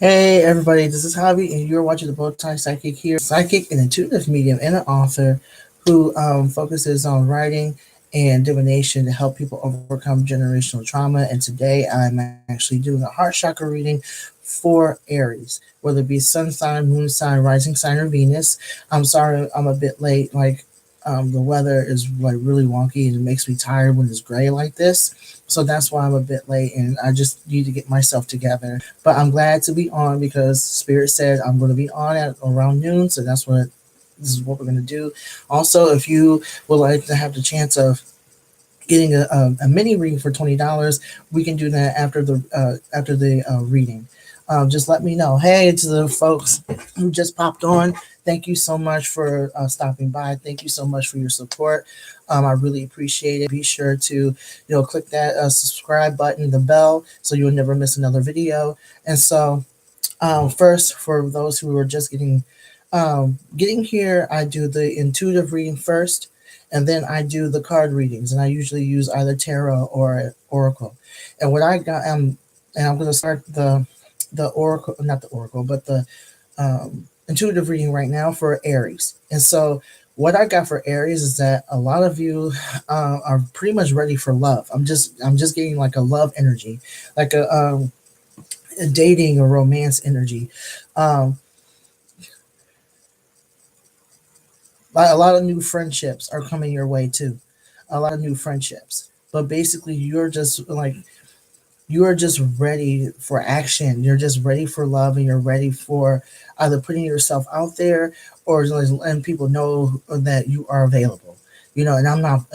Hey everybody, this is Javi, and you're watching the Bowtie Psychic here. Psychic, an intuitive medium, and an author who focuses on writing and divination to help people overcome generational trauma. And today I'm actually doing a heart chakra reading for Aries, whether it be sun sign, moon sign, rising sign, or Venus. I'm sorry I'm a bit late. The weather is like really wonky and it makes me tired when it's gray like this. So that's why I'm a bit late and I just need to get myself together. But I'm glad to be on because Spirit said I'm going to be on at around noon. So this is what we're going to do. Also, if you would like to have the chance of getting a mini reading for $20, we can do that after the reading. Just let me know. Hey, to the folks who just popped on, thank you so much for stopping by. Thank you so much for your support. I really appreciate it. Be sure to click that subscribe button, the bell, so you'll never miss another video. And so, first, for those who are just getting here, I do the intuitive reading first, and then I do the card readings, and I usually use either tarot or oracle. And what I got, and I'm going to start the oracle, not the oracle, but the intuitive reading right now for Aries. And so, what I got for Aries is that a lot of you are pretty much ready for love. I'm just getting like a love energy, like a dating or romance energy. Um, a lot of new friendships are coming your way too. A lot of new friendships. But basically, you are just ready for action. You're just ready for love, and you're ready for either putting yourself out there or just letting people know that you are available. And I'm not,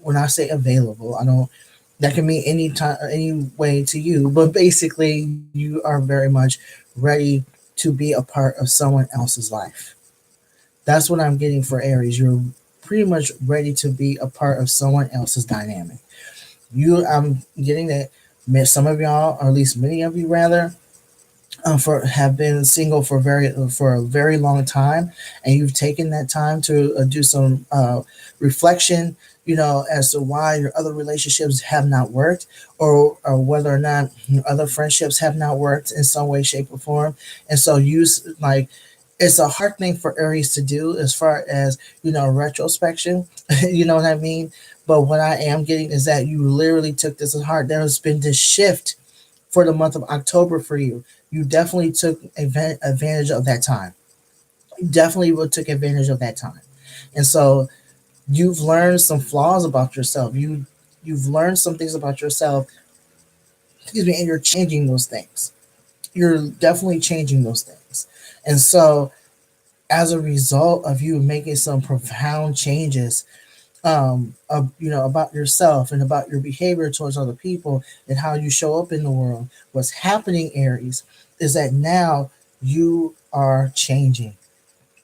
when I say available, I don't. That can mean any time, any way to you. But basically, you are very much ready to be a part of someone else's life. That's what I'm getting for Aries. You're pretty much ready to be a part of someone else's dynamic. I'm getting that some of y'all, or at least many of you rather, for have been single for a very long time, and you've taken that time to do some reflection, as to why your other relationships have not worked, or whether or not your other friendships have not worked in some way, shape, or form. And so it's a hard thing for Aries to do as far as retrospection. You know what I mean? But what I am getting is that you literally took this to heart. There has been this shift for the month of October for you. You definitely took advantage of that time. You definitely took advantage of that time. And so you've learned some flaws about yourself. You've learned some things about yourself, excuse me, and you're changing those things. You're definitely changing those things. And so as a result of you making some profound changes, about yourself and about your behavior towards other people and how you show up in the world. What's happening, Aries, is that now you are changing.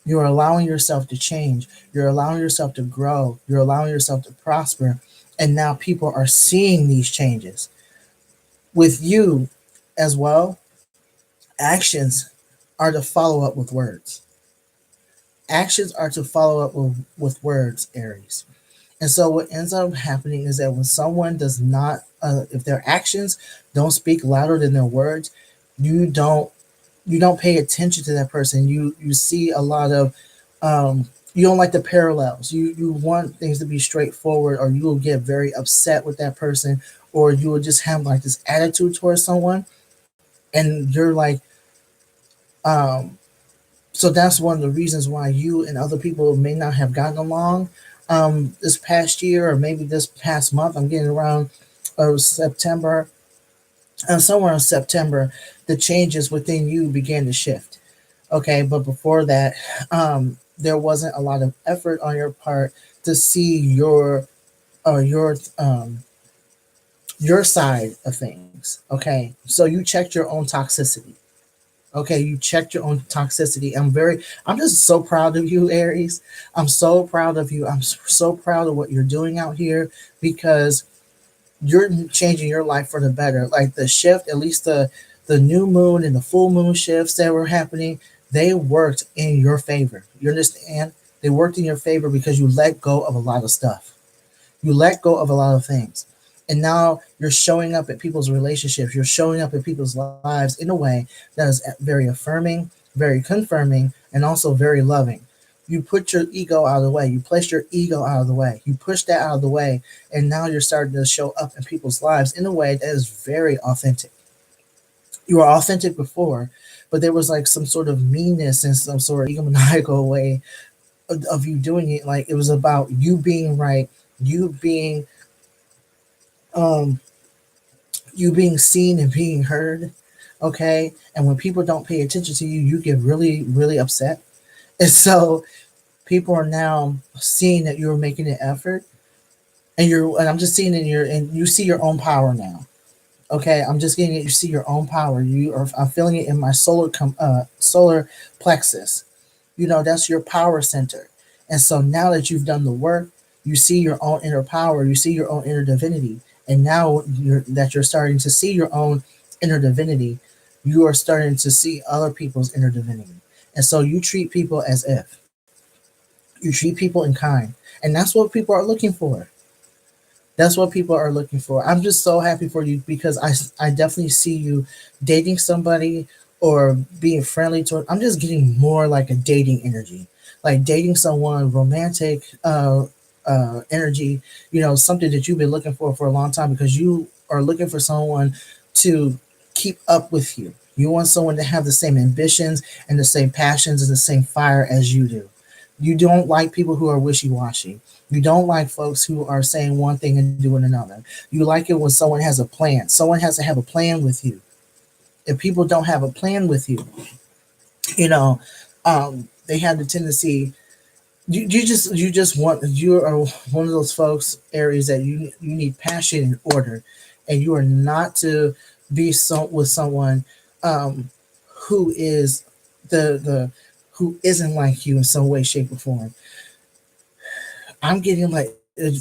You're allowing yourself to change. You're allowing yourself to grow. You're allowing yourself to prosper. And now people are seeing these changes with you as well. Actions are to follow up with words. Actions are to follow up with words, Aries. And so what ends up happening is that when someone does not, if their actions don't speak louder than their words, you don't you don't pay attention to that person. You see a lot of you don't like the parallels. You want things to be straightforward, or you will get very upset with that person, or you will just have like this attitude towards someone, and you're like, um, so that's one of the reasons why you and other people may not have gotten along this past year or maybe this past month. I'm getting around September, somewhere in September, the changes within you began to shift. Okay, but before that, there wasn't a lot of effort on your part to see uh, your um, your side of things. Okay, so you checked your own toxicity. Okay, you checked your own toxicity. I'm just so proud of you, Aries. I'm so proud of you. I'm so proud of what you're doing out here because you're changing your life for the better. Like the shift, at least the new moon and the full moon shifts that were happening, they worked in your favor. You understand? They worked in your favor because you let go of a lot of stuff. You let go of a lot of things. And now you're showing up at people's relationships. You're showing up in people's lives in a way that is very affirming, very confirming, and also very loving. You put your ego out of the way. You place your ego out of the way. You push that out of the way. And now you're starting to show up in people's lives in a way that is very authentic. You were authentic before, but there was like some sort of meanness and some sort of egomaniacal way of you doing it. Like it was about you being right, you being um you being seen and being heard. Okay. And when people don't pay attention to you, you get really, really upset. And so people are now seeing that you're making an effort, and I'm just seeing it in your, and you see your own power now. Okay, I'm just getting it. You see your own power. I'm feeling it in my solar plexus. That's your power center. And so now that you've done the work, you see your own inner power. You see your own inner divinity. And now you're starting to see your own inner divinity, you are starting to see other people's inner divinity. And so you treat people as if you treat people in kind, and that's what people are looking for. That's what people are looking for. I'm just so happy for you because I definitely see you dating somebody or being friendly to. I'm just getting more like a dating energy, like dating someone, romantic energy. Something that you've been looking for a long time because you are looking for someone to keep up with you. You want someone to have the same ambitions and the same passions and the same fire as you do. You don't like people who are wishy washy. You don't like folks who are saying one thing and doing another. You like it when someone has a plan. Someone has to have a plan with you. If people don't have a plan with you, you know, they have the tendency. You are one of those folks, Aries, that you need passion and order, and you are not to be with someone who is the who isn't like you in some way, shape, or form. I'm getting like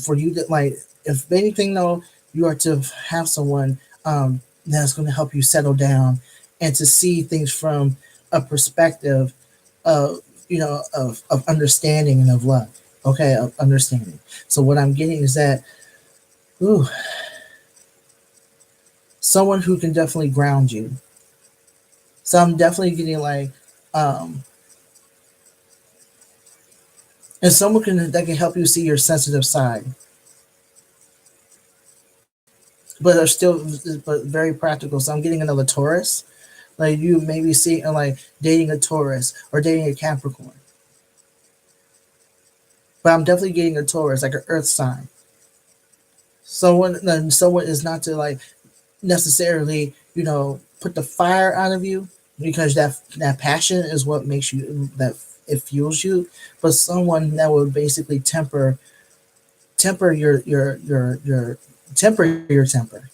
for you that like if anything though, you are to have someone that's going to help you settle down and to see things from a perspective of of understanding and of love. Okay, of understanding. So what I'm getting is that ooh, someone who can definitely ground you. So I'm definitely getting like um and someone that can help you see your sensitive side, but are still but very practical. So I'm getting another Taurus. Like you maybe see like dating a Taurus or dating a Capricorn. But I'm definitely getting a Taurus, like an earth sign. Someone is not to like necessarily, put the fire out of you because that passion is what makes you that it fuels you. But someone that will basically temper your temper,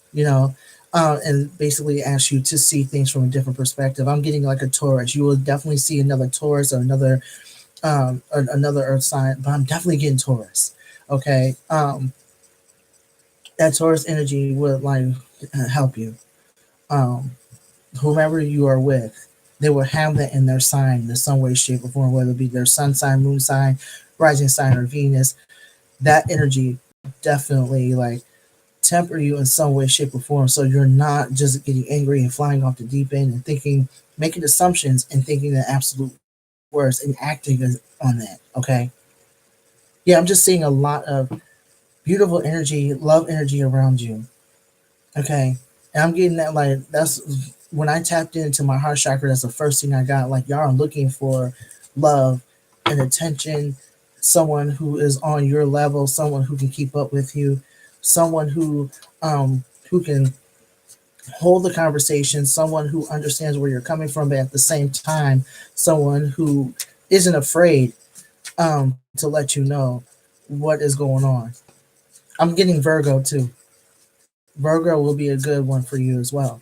and basically ask you to see things from a different perspective. I'm getting like a Taurus. You will definitely see another Taurus or another Earth sign, but I'm definitely getting Taurus. Okay, that Taurus energy would like help you. Um, Whomever you are with, they will have that in their sign in some way, shape, or form, whether it be their sun sign, moon sign, rising sign, or Venus. That energy definitely like temper you in some way, shape, or form. So you're not just getting angry and flying off the deep end and making assumptions and thinking the absolute worst and acting on that. Okay. Yeah, I'm just seeing a lot of beautiful energy, love energy around you. Okay. And I'm getting that like that's when I tapped into my heart chakra, that's the first thing I got. Like y'all are looking for love and attention, someone who is on your level, someone who can keep up with you, someone who can hold the conversation, someone who understands where you're coming from, but at the same time, someone who isn't afraid to let you know what is going on. I'm getting Virgo too. Virgo will be a good one for you as well.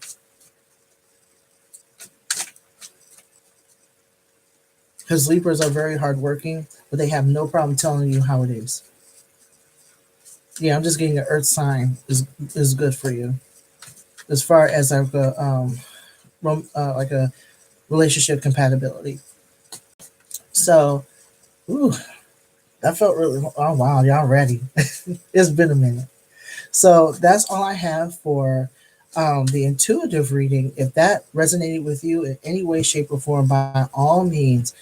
Because Libras are very hardworking, but they have no problem telling you how it is. Yeah, I'm just getting an Earth sign is good for you as far as like a relationship compatibility. So, ooh, that felt really. Oh wow, y'all ready? It's been a minute. So that's all I have for the intuitive reading. If that resonated with you in any way, shape, or form, by all means,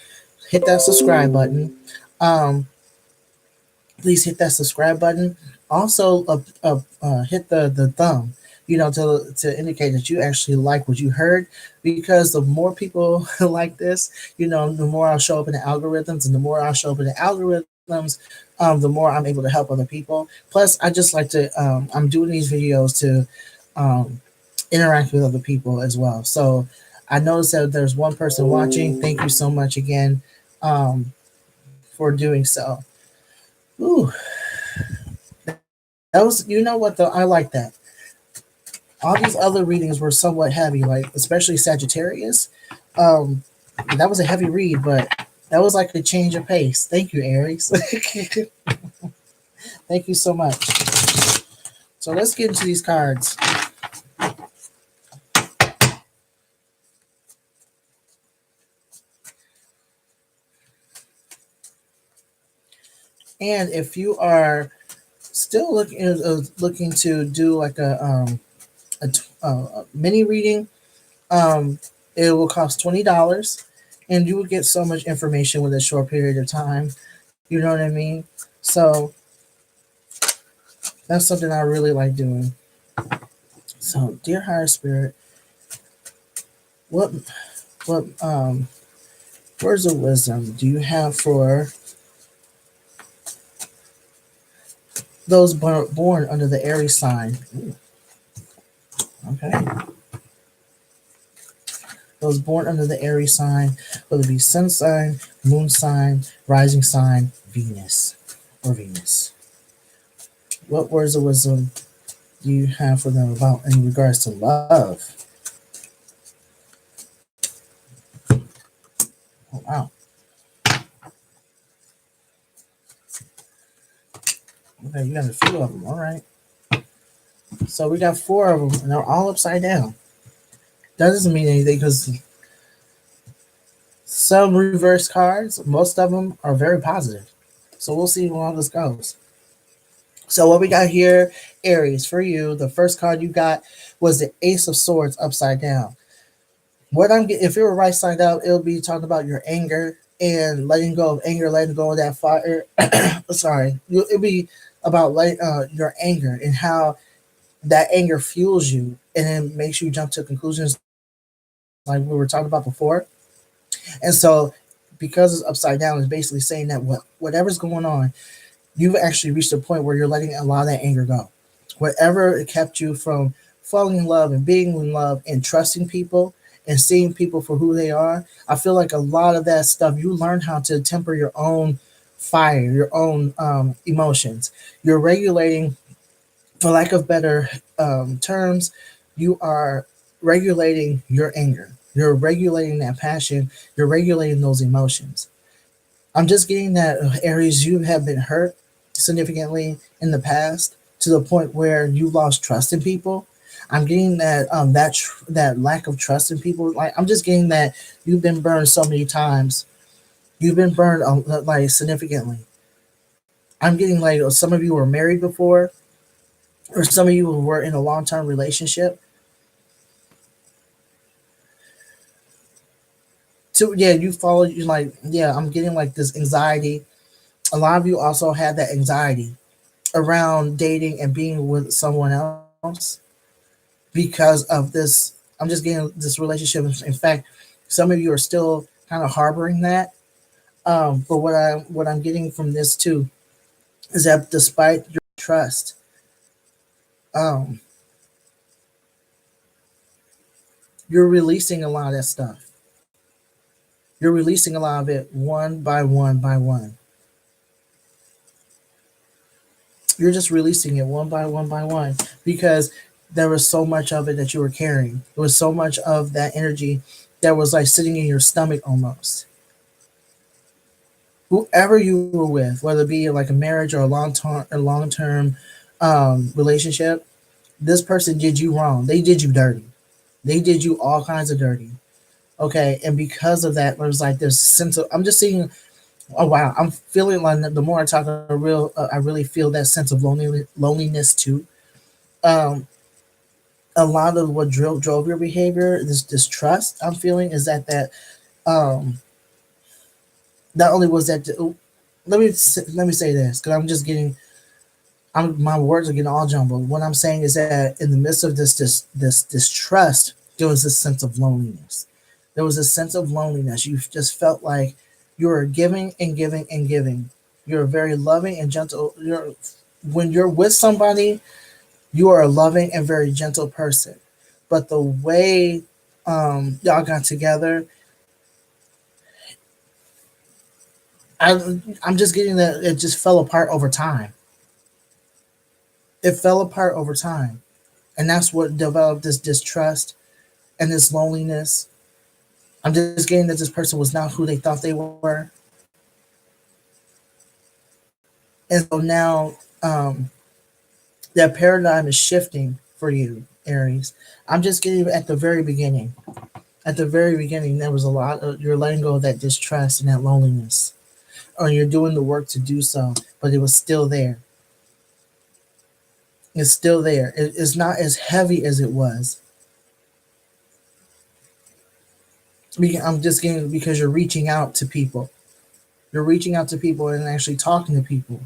hit that subscribe button. Um, please hit that subscribe button. Also, hit the thumb, to indicate that you actually like what you heard. Because the more people like this, the more I'll show up in the algorithms, and the more I'll show up in the algorithms, the more I'm able to help other people. Plus, I just like to, I'm doing these videos to um, interact with other people as well. So I noticed that there's one person watching. Thank you so much again for doing so. Ooh, that was, what though? I like that. All these other readings were somewhat heavy, like especially Sagittarius. Um, that was a heavy read, but that was like a change of pace. Thank you, Aries. Thank you so much. So let's get into these cards. And if you are still looking to do like a mini reading, it will cost $20, and you will get so much information with a short period of time. You know what I mean? So that's something I really like doing. So, dear higher spirit, what words of wisdom do you have for those born under the Aries sign? Ooh, okay. Those born under the Aries sign, whether it be sun sign, moon sign, rising sign, Venus, or Venus. What words of wisdom do you have for them about in regards to love? Oh, wow. Okay, you got a few of them. All right. So we got four of them, and they're all upside down. That doesn't mean anything because some reverse cards, most of them are very positive. So we'll see how long this goes. So what we got here, Aries, for you, the first card you got was the Ace of Swords upside down. What I'm getting, if it were right side out, it'll be talking about your anger and letting go of anger, letting go of that fire. Sorry, it'll be about your anger and how that anger fuels you and then makes you jump to conclusions like we were talking about before. And so, because it's upside down, it's basically saying that whatever's going on, you've actually reached a point where you're letting a lot of that anger go. Whatever it kept you from falling in love and being in love and trusting people and seeing people for who they are, I feel like a lot of that stuff, you learn how to temper your own fire, your own emotions. You're regulating, for lack of better terms, you are regulating your anger. You're regulating that passion. You're regulating those emotions. I'm just getting that Aries, you have been hurt significantly in the past to the point where you lost trust in people. I'm getting that that lack of trust in people. Like I'm just getting that you've been burned so many times. You've been burned like significantly. I'm getting like some of you were married before, or some of you were in a long term relationship. So yeah, you follow. You like yeah. I'm getting like this anxiety. A lot of you also had that anxiety around dating and being with someone else because of this. I'm just getting this relationship. In fact, some of you are still kind of harboring that. But what I'm getting from this too is that despite your trust, um, you're releasing a lot of that stuff. You're releasing a lot of it one by one by one. You're just releasing it one by one by one because there was so much of it that you were carrying. There was so much of that energy that was like sitting in your stomach almost. Whoever you were with, whether it be like a marriage or a long term relationship, this person did you wrong. They did you dirty. They did you all kinds of dirty. Okay, and because of that, there was like this sense of I'm just seeing. Oh wow, I'm feeling like the more I talk, I really feel that sense of loneliness too. Um, a lot of what drove your behavior, this distrust I'm feeling, is um, not only was that. Let me say this because I'm just getting. My words are getting all jumbled. What I'm saying is that in the midst of this distrust, there was this sense of loneliness. There was a sense of loneliness. You just felt like you were giving and giving and giving. You're very loving and gentle. When you're with somebody, you are a loving and very gentle person. But the way y'all got together, I'm just getting that it just fell apart over time. It fell apart over time, and that's what developed this distrust and this loneliness. I'm just getting that this person was not who they thought they were, and so now that paradigm is shifting for you, Aries. I'm just getting at the very beginning. At the very beginning, there was a lot of you're letting go of that distrust and that loneliness, or you're doing the work to do so, but it was still there. It's still there. It's not as heavy as it was. I'm just getting because you're reaching out to people. You're reaching out to people and actually talking to people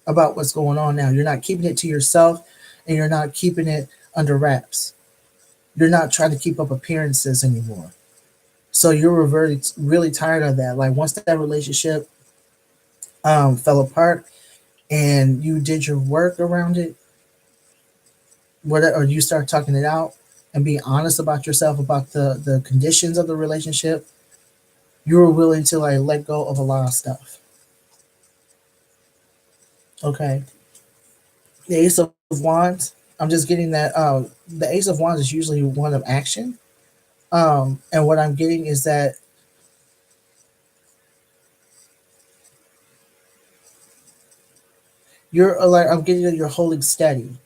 about what's going on now. You're not keeping it to yourself, and you're not keeping it under wraps. You're not trying to keep up appearances anymore. So you're really tired of that. Like once that relationship fell apart and you did your work around it, or you start talking it out and being honest about yourself about the conditions of the relationship, you were willing to like let go of a lot of stuff. Okay. The Ace of Wands. I'm just getting that the Ace of Wands is usually one of action. And what I'm getting is that you're like I'm getting that you're holding steady.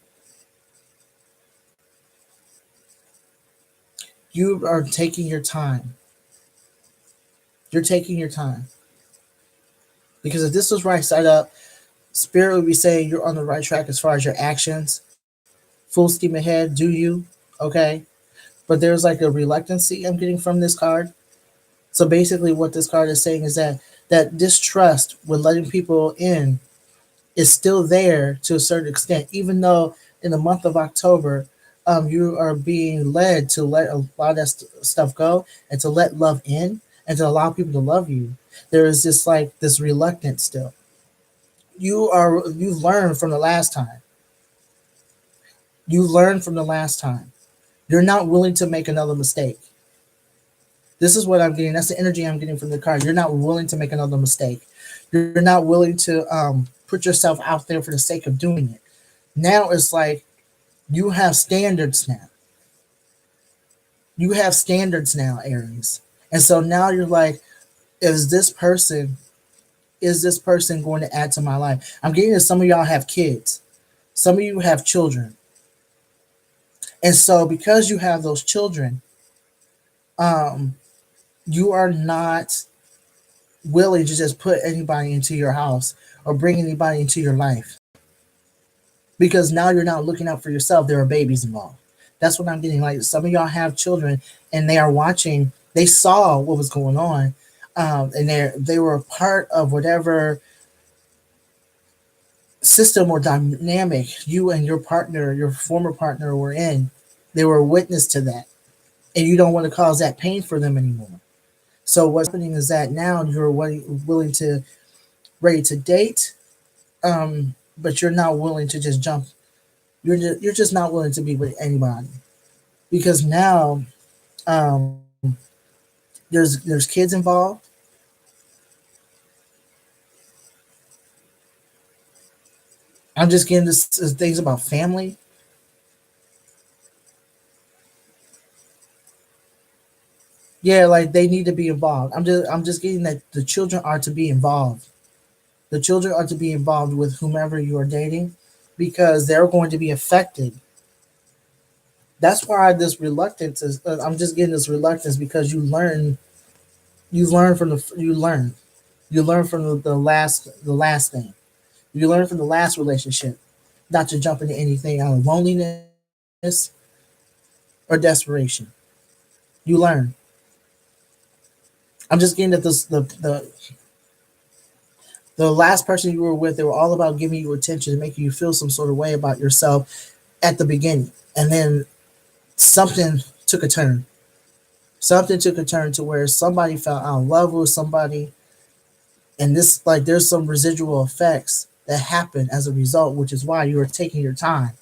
You are taking your time. You're taking your time. Because if this was right side up, Spirit would be saying you're on the right track as far as your actions. Full steam ahead, do you? Okay. But there's like a reluctancy I'm getting from this card. So basically what this card is saying is that distrust with letting people in is still there to a certain extent, even though in the month of October, you are being led to let a lot of that stuff go and to let love in and to allow people to love you. There is this like this reluctance still. You've learned from the last time. You learned from the last time. You're not willing to make another mistake. This is what I'm getting. That's the energy I'm getting from the card. You're not willing to make another mistake. You're not willing to put yourself out there for the sake of doing it. Now it's like you have standards now. You have standards now, Aries. And so now you're like, is this person is this person going to add to my life? I'm getting that some of y'all have kids. Some of you have children. And so because you have those children, um, you are not willing to just put anybody into your house or bring anybody into your life. Because now you're not looking out for yourself. There are babies involved. That's what I'm getting. Like some of y'all have children and they are watching. They saw what was going on, and they were a part of whatever system or dynamic you and your partner, your former partner, were in. They were a witness to that, and you don't want to cause that pain for them anymore. So what's happening is that now you're willing to ready to date, but you're not willing to just jump. You're just not willing to be with anybody because now um, there's kids involved. I'm just getting this things about family. Yeah, like they need to be involved. I'm just getting that the children are to be involved. The children are to be involved with whomever you are dating because they're going to be affected. That's why this reluctance is. I'm just getting this reluctance because you learn from the last thing. You learn from the last relationship. not to jump into anything out of loneliness or desperation. You learn. I'm just getting that the last person you were with, they were all about giving you attention and making you feel some sort of way about yourself at the beginning. And then something took a turn. Something took a turn to where somebody fell out of love with somebody. And this, like, there's some residual effects that happen as a result, which is why you are taking your time.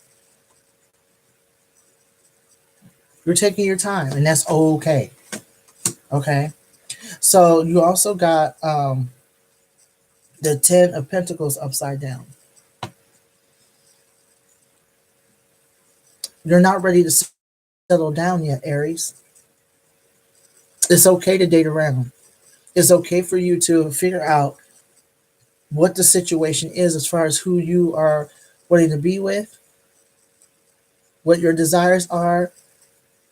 You're taking your time, and that's okay. Okay. So you also got the 10 of Pentacles upside down. You're not ready to settle down yet, Aries. It's okay to date around. It's okay for you to figure out what the situation is as far as who you are wanting to be with, what your desires are,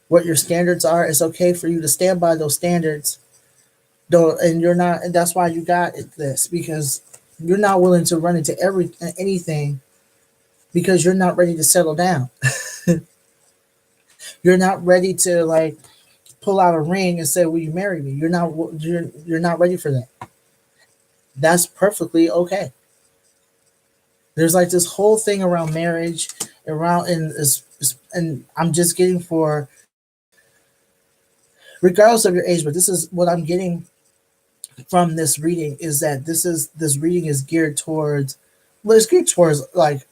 what your standards are. It's okay for you to stand by those standards. Don't, and you're not, and that's why you got this, because you're not willing to run into anything because you're not ready to settle down. You're not ready to like pull out a ring and say, "Will you marry me?" You're not ready for that. That's perfectly okay. There's like this whole thing around marriage, around and I'm just getting for regardless of your age, but this is what I'm getting from this reading is that this reading is geared towards, well, it's geared towards like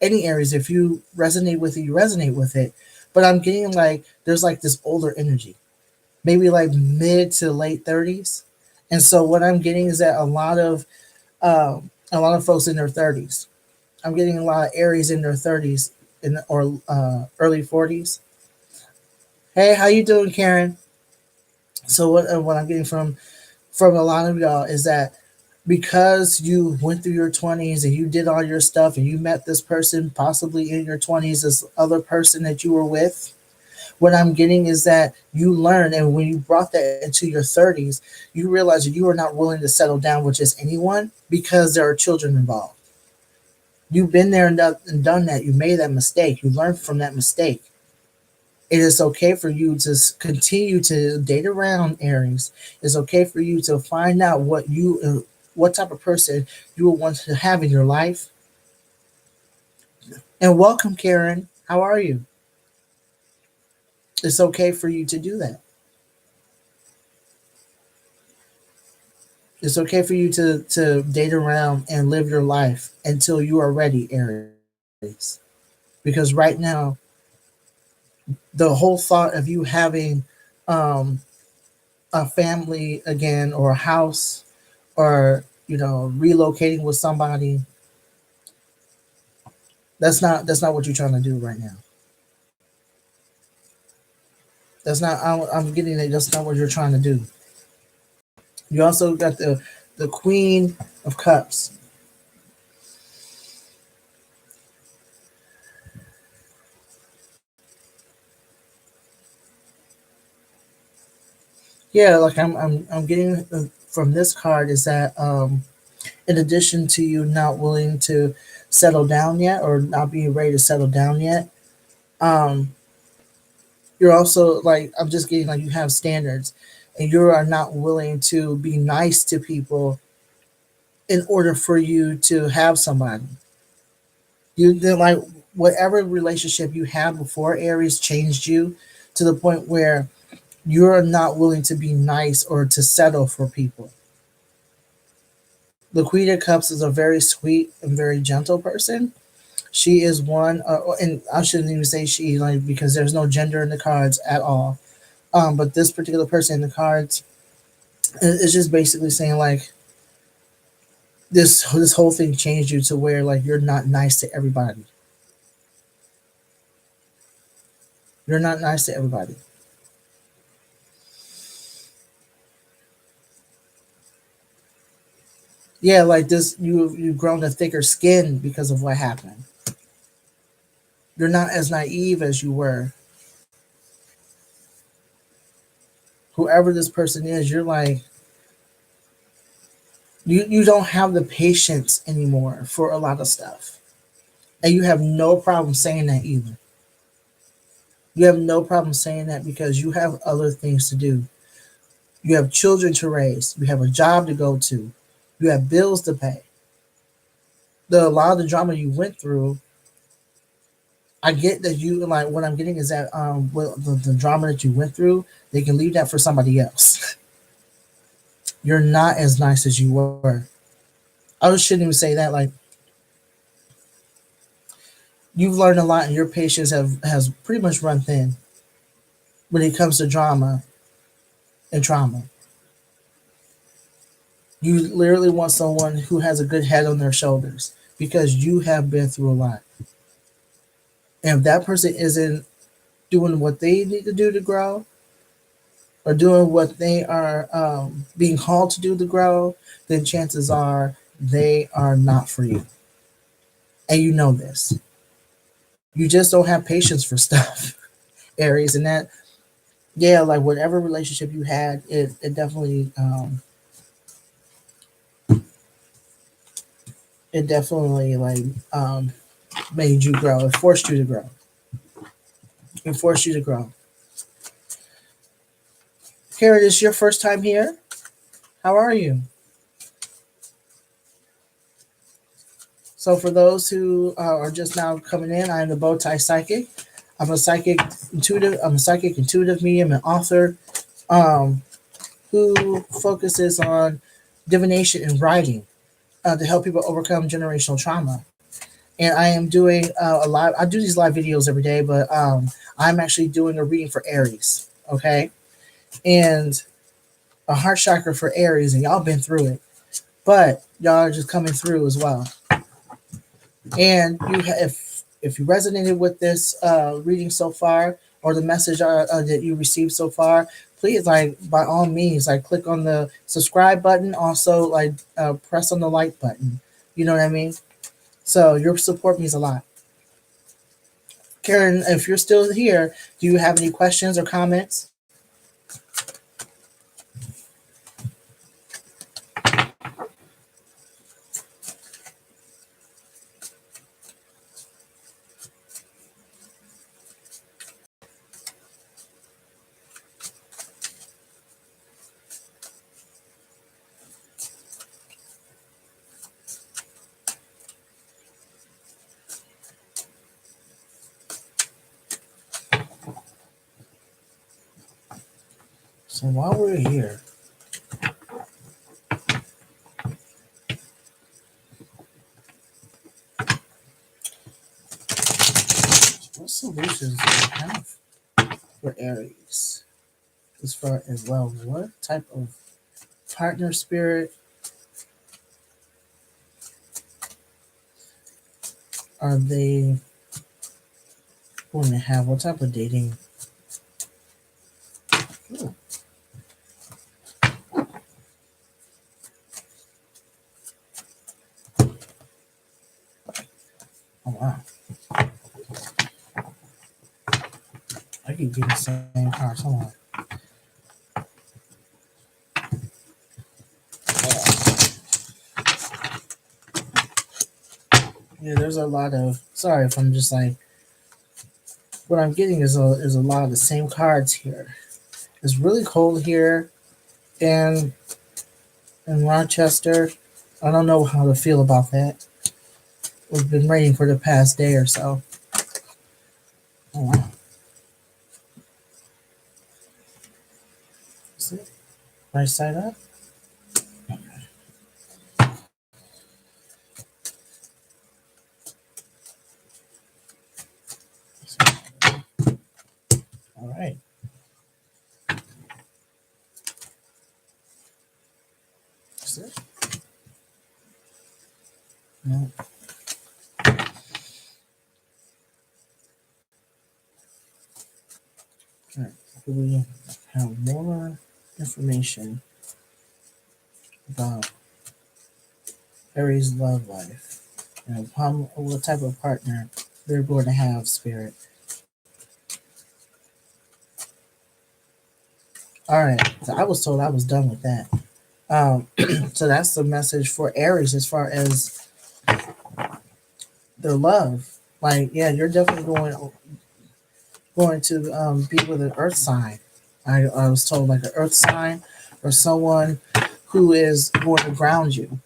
any Aries. If you resonate with it, you resonate with it. But I'm getting like there's like this older energy, maybe like mid to late 30s. And so what I'm getting is that a lot of folks in their 30s. I'm getting a lot of Aries in their 30s or early 40s. Hey, how you doing, Karen? So what I'm getting from a lot of y'all is that because you went through your 20s and you did all your stuff and you met this person possibly in your 20s, this other person that you were with, what I'm getting is that you learn, and when you brought that into your 30s, you realize that you are not willing to settle down with just anyone because there are children involved. You've been there and done that. You made that mistake. You learned from that mistake. It is okay for you to continue to date around, Aries. It's okay for you to find out what type of person you will want to have in your life. And welcome, Karen. How are you? It's okay for you to do that. It's okay for you to date around and live your life until you are ready, Aries. Because right now, the whole thought of you having um, a family again, or a house, or relocating with somebody, that's not what you're trying to do right now. That's not. I'm getting that. That's not what you're trying to do. You also got the Queen of Cups. Yeah, like I'm getting from this card is that in addition to you not willing to settle down yet, or not being ready to settle down yet, um, you're also like, I'm just getting like you have standards, and you are not willing to be nice to people in order for you to have somebody. You then like whatever relationship you had before Aries changed you to the point where you're not willing to be nice or to settle for people. The Queen of Cups is a very sweet and very gentle person. She is one, and I shouldn't even say she, like, because there's no gender in the cards at all. But this particular person in the cards is just basically saying like this whole thing changed you to where like you're not nice to everybody. You're not nice to everybody. Yeah, like this, you've grown a thicker skin because of what happened. You're not as naive as you were. Whoever this person is, you're like you don't have the patience anymore for a lot of stuff. And you have no problem saying that either. You have no problem saying that because you have other things to do. You have children to raise. You have a job to go to. You have bills to pay. A lot of the drama you went through, I get that you like. What I'm getting is that well, the drama that you went through, they can leave that for somebody else. You're not as nice as you were. I shouldn't even say that. Like, you've learned a lot, and your patience has pretty much run thin when it comes to drama and trauma. You literally want someone who has a good head on their shoulders because you have been through a lot. And if that person isn't doing what they need to do to grow, or doing what they are being called to do to grow, then chances are they are not for you. And you know this. You just don't have patience for stuff, Aries. And that, yeah, like whatever relationship you had, it definitely like made you grow. It forced you to grow. It forced you to grow. Karen, this is your first time here. How are you? So, for those who are just now coming in, I am the Bowtie Psychic. I'm a psychic intuitive. I'm a psychic intuitive medium and author um, who focuses on divination and writing to help people overcome generational trauma. And I am doing a live. I do these live videos every day, but I'm actually doing a reading for Aries. Okay, and a heart chakra for Aries, and y'all been through it, but y'all are just coming through as well. And if you resonated with this reading so far, or the message that you received so far, please, like, by all means, like, click on the subscribe button. Also, like, press on the like button. You know what I mean? So your support means a lot. Karen, if you're still here, do you have any questions or comments? So while we're here, what solutions do you have for Aries? As far as, well, what type of partner spirit are they going to have? What type of dating? Ooh. Oh wow! I keep getting the same cards. Hold on. Yeah, there's a lot of. Sorry if I'm just like. What I'm getting is a lot of the same cards here. It's really cold here, in Rochester. I don't know how to feel about that. We've been raining for the past day or so. Oh wow! See, right side up. All right. That's it. No. All right. We have more information about Aries' love life and what type of partner they're going to have, Spirit. All right. So I was told I was done with that. So that's the message for Aries as far as their love. Like, yeah, you're definitely going to be with an earth sign. I was told like an earth sign or someone who is going to ground you.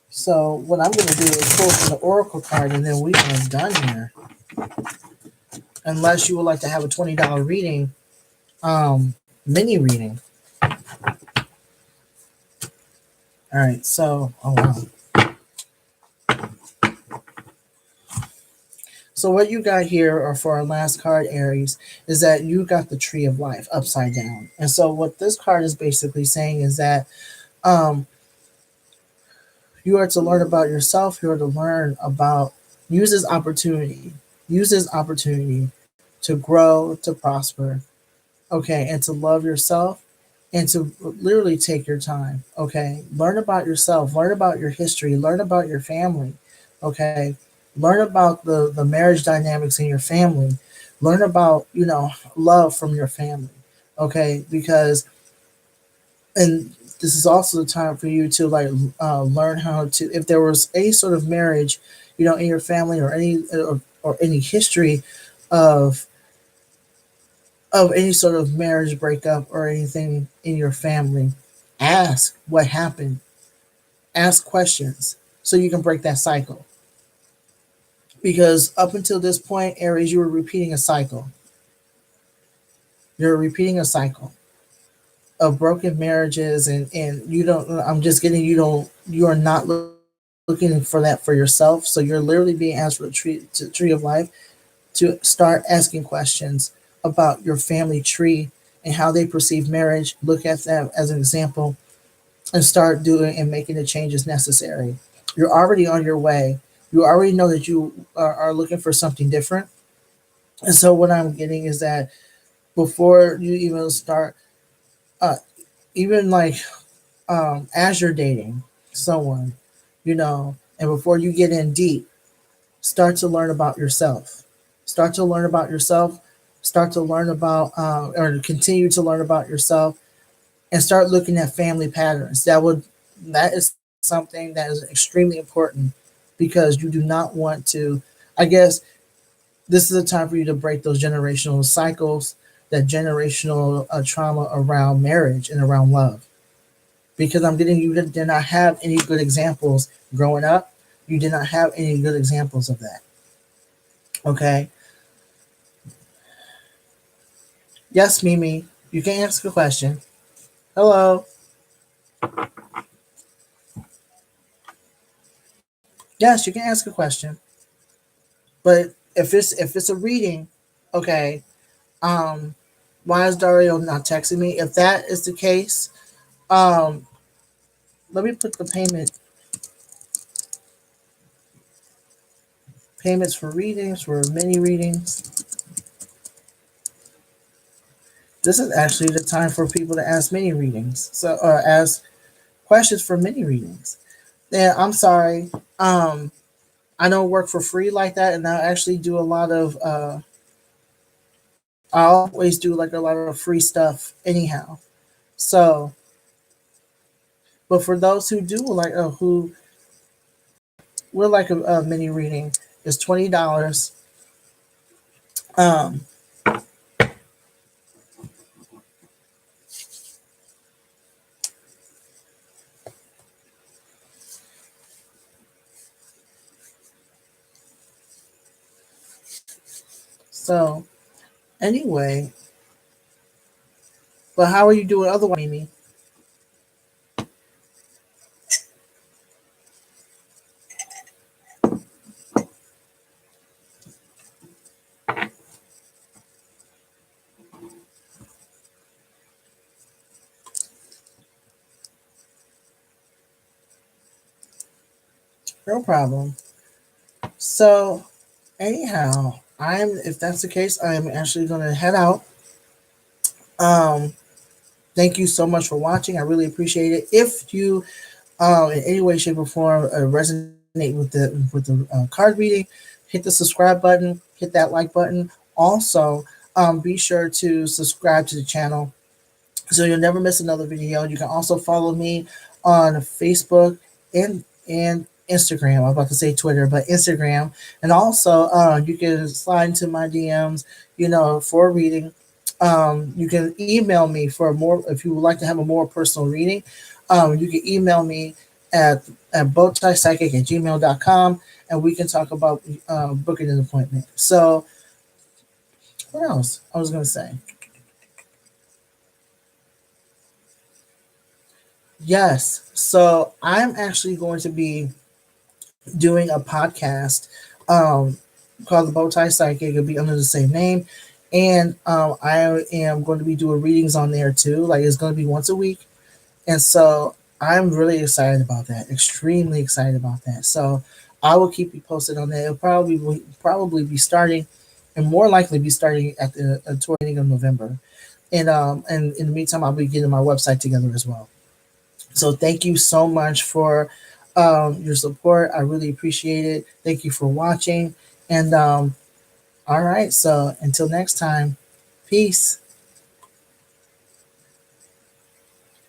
So what I'm going to do is pull from the oracle card, and then we are done here. Unless you would like to have a $20 reading, mini reading. All right. So, oh wow. So what you got here, or for our last card, Aries, is that you got the Tree of Life upside down. And so what this card is basically saying is that um, you are to learn about yourself. You are to learn about use this opportunity to grow, to prosper, okay, and to love yourself, and to literally take your time, okay. Learn about yourself. Learn about your history. Learn about your family, okay. Learn about the marriage dynamics in your family. Learn about love from your family, okay, because and this is also the time for you to like learn how to, if there was any sort of marriage in your family, or any history of any sort of marriage breakup or anything in your family, ask what happened. Ask questions so you can break that cycle, because up until this point, Aries, you were repeating a cycle. You're repeating a cycle of broken marriages, and you don't, I'm just getting, you are not looking for that for yourself. So you're literally being asked for the tree of life to start asking questions about your family tree and how they perceive marriage. Look at them as an example and start doing and making the changes necessary. You're already on your way. You already know that you are looking for something different. And so what I'm getting is that before you even start, uh, even like as you're dating someone, and before you get in deep, start to learn about yourself. Start to learn about yourself. Start to learn about, or continue to learn about yourself, and start looking at family patterns. That is something that is extremely important, because you do not want to. I guess this is a time for you to break those generational cycles, that generational trauma around marriage and around love. Because I'm getting, you did not have any good examples growing up. You did not have any good examples of that. Okay. Yes, Mimi, you can ask a question. Hello. Yes, you can ask a question. But if it's a reading, okay. Um, why is Dario not texting me? If that is the case, um, let me put the payments for readings, for mini readings. This is actually the time for people to ask mini readings. So, ask questions for mini readings. Yeah, I'm sorry. I don't work for free like that, and I actually do a lot of. I always do like a lot of free stuff anyhow. So, but for those who do like, who would like a mini reading, is $20. Um, so anyway, but how are you doing otherwise, Mimi? No problem. So anyhow, if that's the case, I'm actually gonna head out. Um, thank you so much for watching. I really appreciate it. If you in any way, shape, or form resonate with the card reading, hit the subscribe button, hit that like button. Also, be sure to subscribe to the channel so you'll never miss another video. You can also follow me on Facebook and Instagram. I was about to say Twitter, but Instagram. And also, you can slide into my DMs, for a reading. You can email me for more, if you would like to have a more personal reading. You can email me at bowtiepsychic@gmail.com, and we can talk about booking an appointment. So, what else I was going to say? Yes. So, I'm actually going to be doing a podcast um, called the Bowtie Psychic. It'll be under the same name. And I am going to be doing readings on there too. Like, it's going to be once a week. And so I'm really excited about that. Extremely excited about that. So I will keep you posted on that. It'll probably be starting, and more likely be starting at the toward the beginning of November. And in the meantime, I'll be getting my website together as well. So thank you so much for your support. I really appreciate it. Thank you for watching. And all right. So until next time, peace.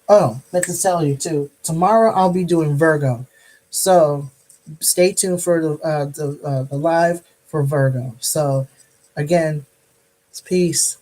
Oh, meant to tell you too. Tomorrow I'll be doing Virgo. So stay tuned for the live for Virgo. So again, it's peace.